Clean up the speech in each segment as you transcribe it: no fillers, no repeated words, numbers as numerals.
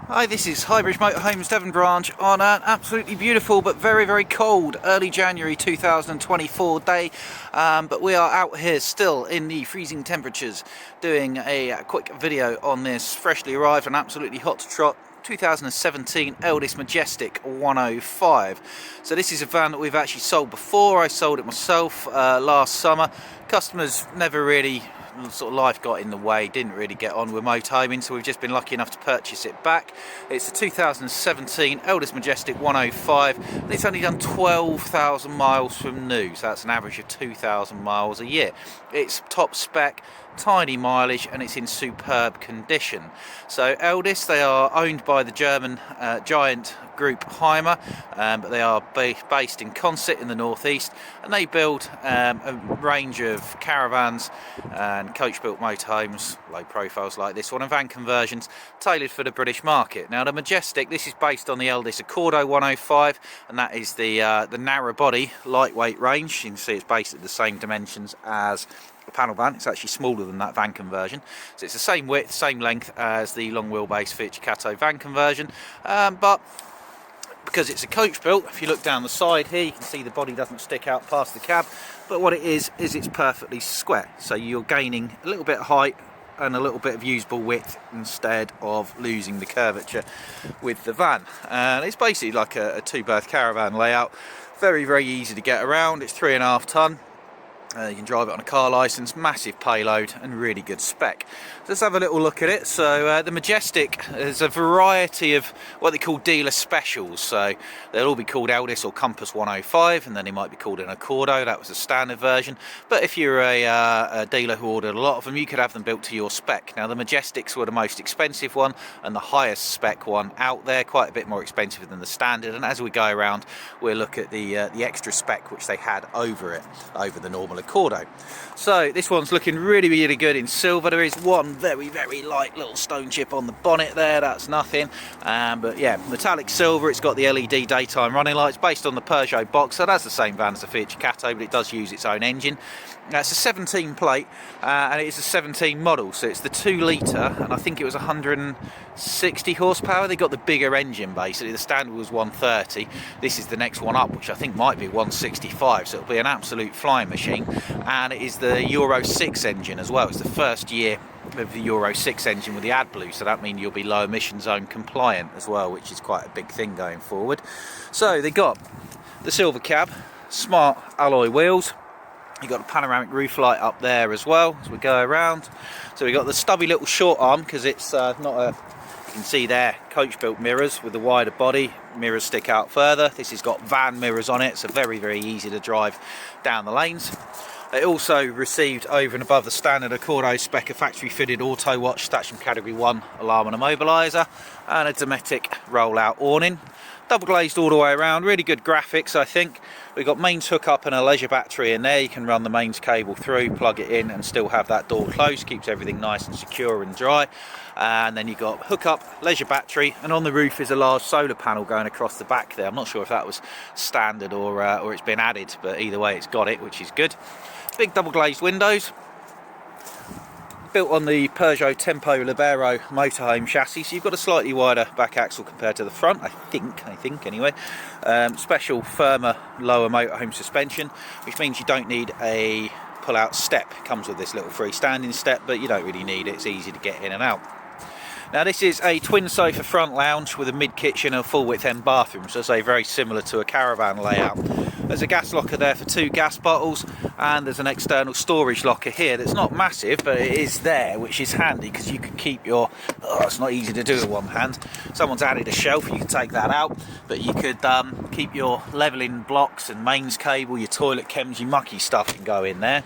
Hi, this is Highbridge Motorhomes Devon Branch on an absolutely beautiful but very, very cold early January 2024 day. But we are out here still in the freezing temperatures doing a quick video on this freshly arrived and absolutely hot to trot 2017 Elddis Majestic 105. So this is a van that we've actually sold before. I sold it myself last summer. Customers never really, sort of life got in the way, didn't really get on with motorhoming, so we've just been lucky enough to purchase it back. It's a 2017 Elddis Majestic 105 and it's only done 12,000 miles from new, so that's an average of 2,000 miles a year. It's top spec, tiny mileage, and it's in superb condition. So Elddis, they are owned by the German giant group Heimer, but they are based in Consett in the northeast, and they build a range of caravans and coach-built motorhomes, low profiles like this one, and van conversions tailored for the British market. Now the Majestic, this is based on the Elddis Accordo 105, and that is the narrow body, lightweight range. You can see it's based at the same dimensions as a panel van. It's actually smaller than that van conversion, so it's the same width, same length as the long wheelbase Fiat Cato van conversion, but because it's a coach built, if you look down the side here, you can see the body doesn't stick out past the cab, but what it is it's perfectly square, so you're gaining a little bit of height and a little bit of usable width instead of losing the curvature with the van. And it's basically like a two-berth caravan layout, very, very easy to get around. It's 3.5 ton. You can drive it on a car licence, massive payload and really good spec. Let's have a little look at it. So the Majestic is a variety of what they call dealer specials. So they'll all be called Elddis or Compass 105, and then they might be called an Accordo. That was the standard version. But if you're a dealer who ordered a lot of them, you could have them built to your spec. Now the Majestics were the most expensive one and the highest spec one out there, quite a bit more expensive than the standard. And as we go around, we'll look at the extra spec which they had over the normal Accordo. So this one's looking really, really good in silver. There is one very, very light little stone chip on the bonnet there, that's nothing, but yeah, metallic silver. It's got the LED daytime running lights based on the Peugeot box, so that's the same van as the Fiat Cato, but it does use its own engine. It's a 17 plate and it is a 17 model, so it's the 2 litre, and I think it was 160 horsepower. They got the bigger engine basically. The standard was 130. This is the next one up, which I think might be 165, so it'll be an absolute flying machine. And it is the Euro 6 engine as well. It's the first year of the Euro 6 engine with the AdBlue, so that means you'll be low emission zone compliant as well, which is quite a big thing going forward. So they got the silver cab, smart alloy wheels. You've got a panoramic roof light up there as well as we go around. So we've got the stubby little short arm, because it's not a, you can see there, coach built mirrors with the wider body. Mirrors stick out further. This has got van mirrors on it, so very, very easy to drive down the lanes. It also received, over and above the standard Accordo spec, a factory fitted auto watch, Station Category 1 alarm and immobiliser, and a Dometic rollout awning. Double glazed all the way around, really good graphics I think. We've got mains hookup and a leisure battery in there. You can run the mains cable through, plug it in and still have that door closed, keeps everything nice and secure and dry. And then you've got hookup, leisure battery, and on the roof is a large solar panel going across the back there. I'm not sure if that was standard or it's been added, but either way it's got it, which is good. Big double glazed windows, built on the Peugeot Tempo Libero motorhome chassis, so you've got a slightly wider back axle compared to the front, I think anyway. Special firmer lower motorhome suspension, which means you don't need a pull-out step. It comes with this little freestanding step, but you don't really need it. It's easy to get in and out. Now this is a twin sofa front lounge with a mid kitchen and a full width end bathroom, so I say very similar to a caravan layout. There's a gas locker there for 2 gas bottles, and there's an external storage locker here that's not massive, but it is there, which is handy because you can keep your, it's not easy to do with one hand. Someone's added a shelf, you can take that out, but you could keep your levelling blocks and mains cable, your toilet chems, your mucky stuff can go in there.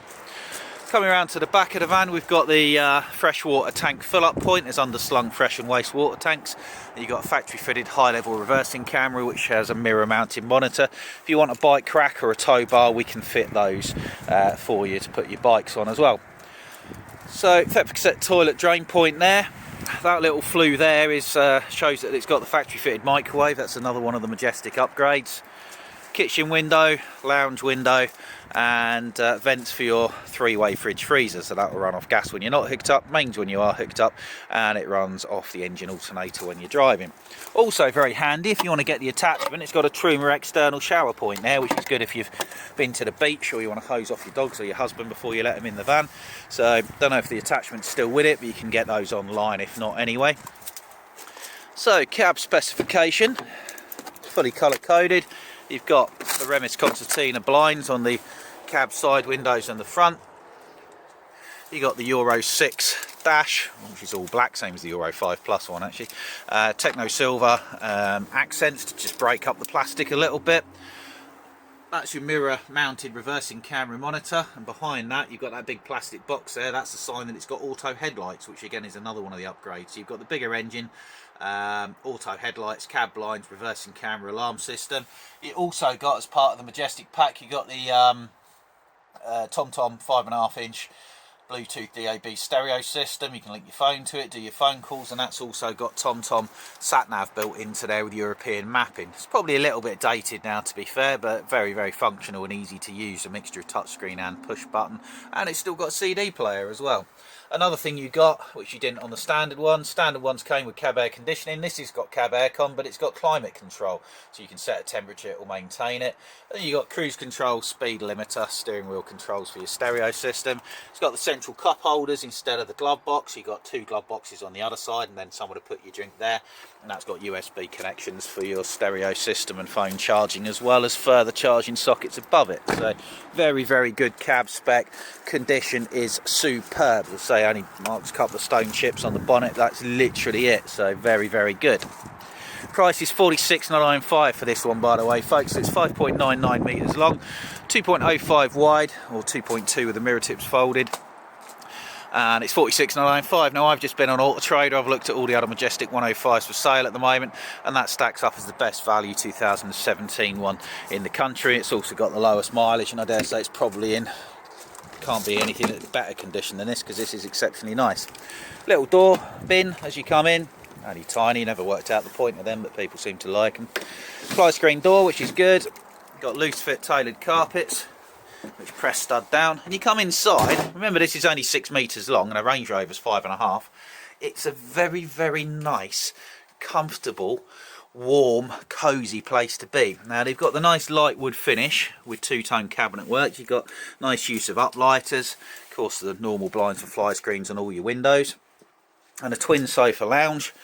Coming around to the back of the van, we've got the freshwater tank fill-up point. There's underslung fresh and waste water tanks. You've got a factory-fitted high-level reversing camera, which has a mirror-mounted monitor. If you want a bike rack or a tow bar, we can fit those for you to put your bikes on as well. So, set toilet drain point there. That little flue there is shows that it's got the factory-fitted microwave. That's another one of the Majestic upgrades. kitchen window, lounge window, and vents for your 3-way fridge freezer, so that will run off gas when you're not hooked up, mains when you are hooked up, and it runs off the engine alternator when you're driving. Also very handy if you want to get the attachment, it's got a Truma external shower point there, which is good if you've been to the beach or you want to hose off your dogs or your husband before you let them in the van. So don't know if the attachment's still with it, but you can get those online if not anyway. So cab specification, fully colour coded. You've got the Remis Concertina blinds on the cab side windows and the front. You got the Euro 6 dash, which is all black, same as the Euro 5 Plus one actually. Techno silver accents to just break up the plastic a little bit. That's your mirror mounted reversing camera monitor, and behind that you've got that big plastic box there. That's a sign that it's got auto headlights, which again is another one of the upgrades. So you've got the bigger engine, auto headlights, cab blinds, reversing camera, alarm system. You also got, as part of the Majestic pack, you got the TomTom 5.5 inch Bluetooth DAB stereo system. You can link your phone to it, do your phone calls, and that's also got TomTom sat-nav built into there with European mapping. It's probably a little bit dated now, to be fair, but very, very functional and easy to use. A mixture of touchscreen and push button, and it's still got a CD player as well. Another thing you got, which you didn't on the standard ones came with cab air conditioning. This has got cab aircon, but it's got climate control, so you can set a temperature or maintain it. Then you got cruise control, speed limiter, steering wheel controls for your stereo system. It's got the central cup holders instead of the glove box. You've got 2 glove boxes on the other side, and then somewhere to put your drink there. And that's got USB connections for your stereo system and phone charging, as well as further charging sockets above it. So very, very good cab spec. Condition is superb. As I say, only marks a couple of stone chips on the bonnet. That's literally it. So very, very good. Price is $46,995 for this one, by the way, folks. It's 5.99 metres long, 2.05 wide, or 2.2 with the mirror tips folded. And it's $46,995. Now, I've just been on Auto Trader. I've looked at all the other Majestic 105s for sale at the moment, and that stacks up as the best value 2017 one in the country. It's also got the lowest mileage, and I dare say it's probably in, can't be anything in better condition than this, because this is exceptionally nice. Little door bin as you come in, only tiny, never worked out the point of them, but people seem to like them. Fly screen door, which is good. Got loose fit tailored carpets, which press stud down, and you come inside. Remember, this is only 6 metres long and a Range Rover's 5.5. It's a very, very nice, comfortable, warm, cosy place to be. Now, they've got the nice light wood finish with 2-tone cabinet work. You've got nice use of uplighters, of course the normal blinds and fly screens on all your windows, and a twin sofa lounge,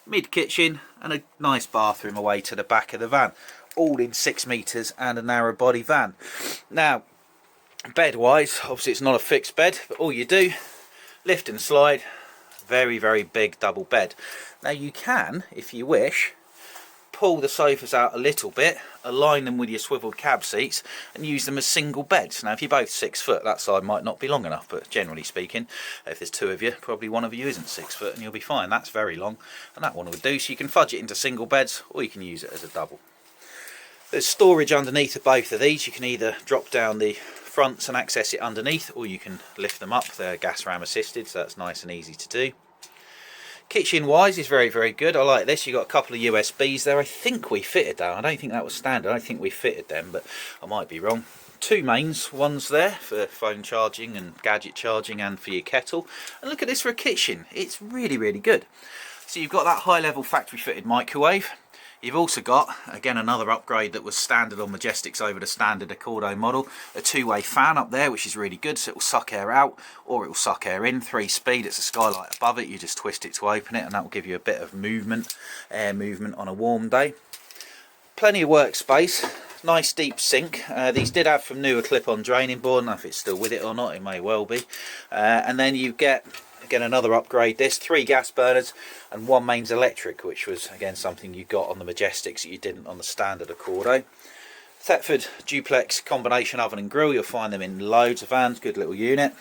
mid kitchen, and a nice bathroom away to the back of the van, all in 6 metres and a narrow body van. Now, bed wise, obviously it's not a fixed bed, but all you do, lift and slide, very, very big double bed. Now, you can, if you wish, pull the sofas out a little bit, align them with your swiveled cab seats, and use them as single beds. Now, if you're both 6 foot, that side might not be long enough, but generally speaking, if there's 2 of you, probably one of you isn't 6 foot, and you'll be fine. That's very long, and that one will do. So you can fudge it into single beds, or you can use it as a double. There's storage underneath of both of these. You can either drop down the fronts and access it underneath, or you can lift them up. They're gas ram assisted, so that's nice and easy to do. Kitchen wise is very, very good. I like this. You've got a couple of USBs there. I think we fitted that. I don't think that was standard. I don't think we fitted them, but I might be wrong. 2 mains, one's there for phone charging and gadget charging, and for your kettle. And look at this for a kitchen. It's really, really good. So you've got that high level factory fitted microwave. You've also got, again, another upgrade that was standard on Majestics over the standard Accordo model, a 2-way fan up there, which is really good, so it will suck air out or it will suck air in. 3-speed, it's a skylight above it, you just twist it to open it, and that will give you a bit of movement, air movement on a warm day. Plenty of workspace, nice deep sink. These did have from newer clip-on draining board. I don't know if it's still with it or not, it may well be. And then you get, again, another upgrade. There's 3 gas burners and 1 mains electric, which was again something you got on the Majestics that you didn't on the standard Accordo. Thetford duplex combination oven and grill, you'll find them in loads of vans, good little unit.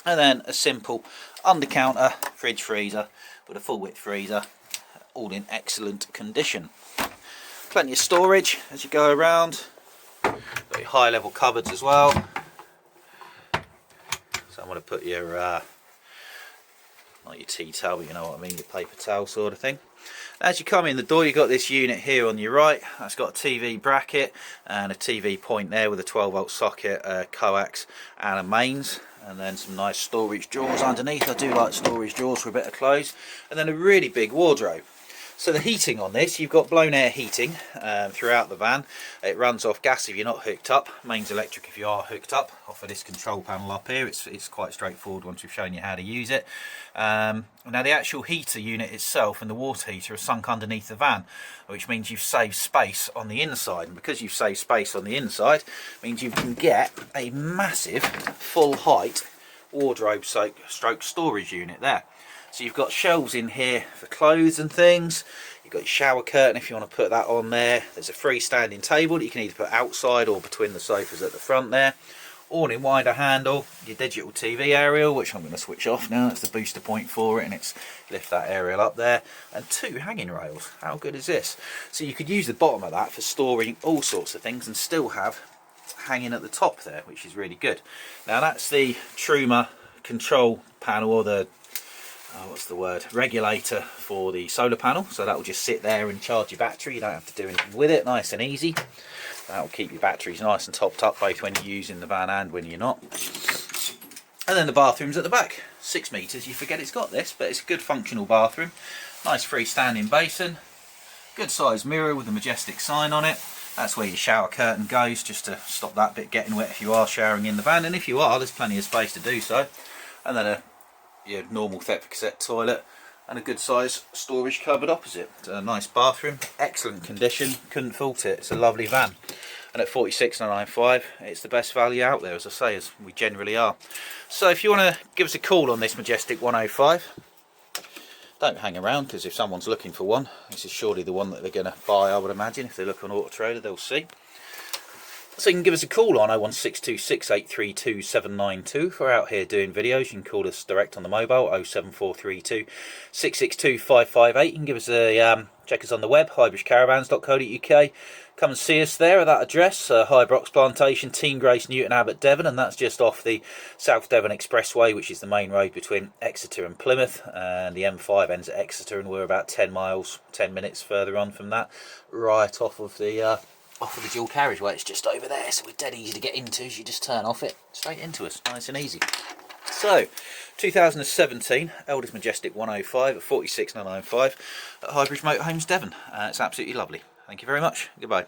And then a simple under counter fridge freezer with a full width freezer, all in excellent condition. Plenty of storage as you go around, got your high level cupboards as well. So I'm going to put your not your tea towel, but you know what I mean, your paper towel sort of thing. As you come in the door, you've got this unit here on your right. That's got a TV bracket and a TV point there with a 12-volt socket, coax and a mains. And then some nice storage drawers underneath. I do like storage drawers for a bit of clothes. And then a really big wardrobe. So the heating on this, you've got blown air heating throughout the van. It runs off gas if you're not hooked up, mains electric if you are hooked up, off of this control panel up here. It's quite straightforward once we've shown you how to use it. Now the actual heater unit itself and the water heater are sunk underneath the van, which means you've saved space on the inside. And because you've saved space on the inside, means you can get a massive full height wardrobe stroke storage unit there. So you've got shelves in here for clothes and things. You've got your shower curtain if you want to put that on there. There's a freestanding table that you can either put outside or between the sofas at the front there. Awning winder handle, your digital TV aerial, which I'm going to switch off now. That's the booster point for it, and it's lift that aerial up there. And 2 hanging rails. How good is this? So you could use the bottom of that for storing all sorts of things and still have hanging at the top there, which is really good. Now that's the Truma control panel, or the what's the word, regulator for the solar panel. So that will just sit there and charge your battery. You don't have to do anything with it, nice and easy. That will keep your batteries nice and topped up both when you're using the van and when you're not. And then the bathroom's at the back, 6 metres. You forget it's got this, but it's a good functional bathroom. Nice freestanding basin, good sized mirror with a Majestic sign on it. That's where your shower curtain goes, just to stop that bit getting wet if you are showering in the van, and if you are, there's plenty of space to do so. And then your normal Thetford cassette toilet and a good size storage cupboard opposite. It's a nice bathroom, excellent condition, couldn't fault it. It's a lovely van, and at 46,995 it's the best value out there, as I say, as we generally are. So if you want to give us a call on this Majestic 105, don't hang around, because if someone's looking for one, this is surely the one that they're going to buy, I would imagine. If they look on Auto Trader, they'll see. So you can give us a call on 01626 832 792. If we're out here doing videos, you can call us direct on the mobile, 07432 662 558. You can give us a check us on the web, highbridgecaravans.co.uk. Come and see us there at that address, Highbrox Plantation, Teen Grace, Newton Abbot, Devon, and that's just off the South Devon Expressway, which is the main road between Exeter and Plymouth, and the M5 ends at Exeter, and we're about 10 minutes further on from that, right off of the dual carriageway. It's just over there, so we're dead easy to get into. You just turn off it, straight into us, nice and easy. So 2017 Elddis Majestic 105 at 46,995 at Highbridge Motorhomes Devon. It's absolutely lovely. Thank you very much. Goodbye.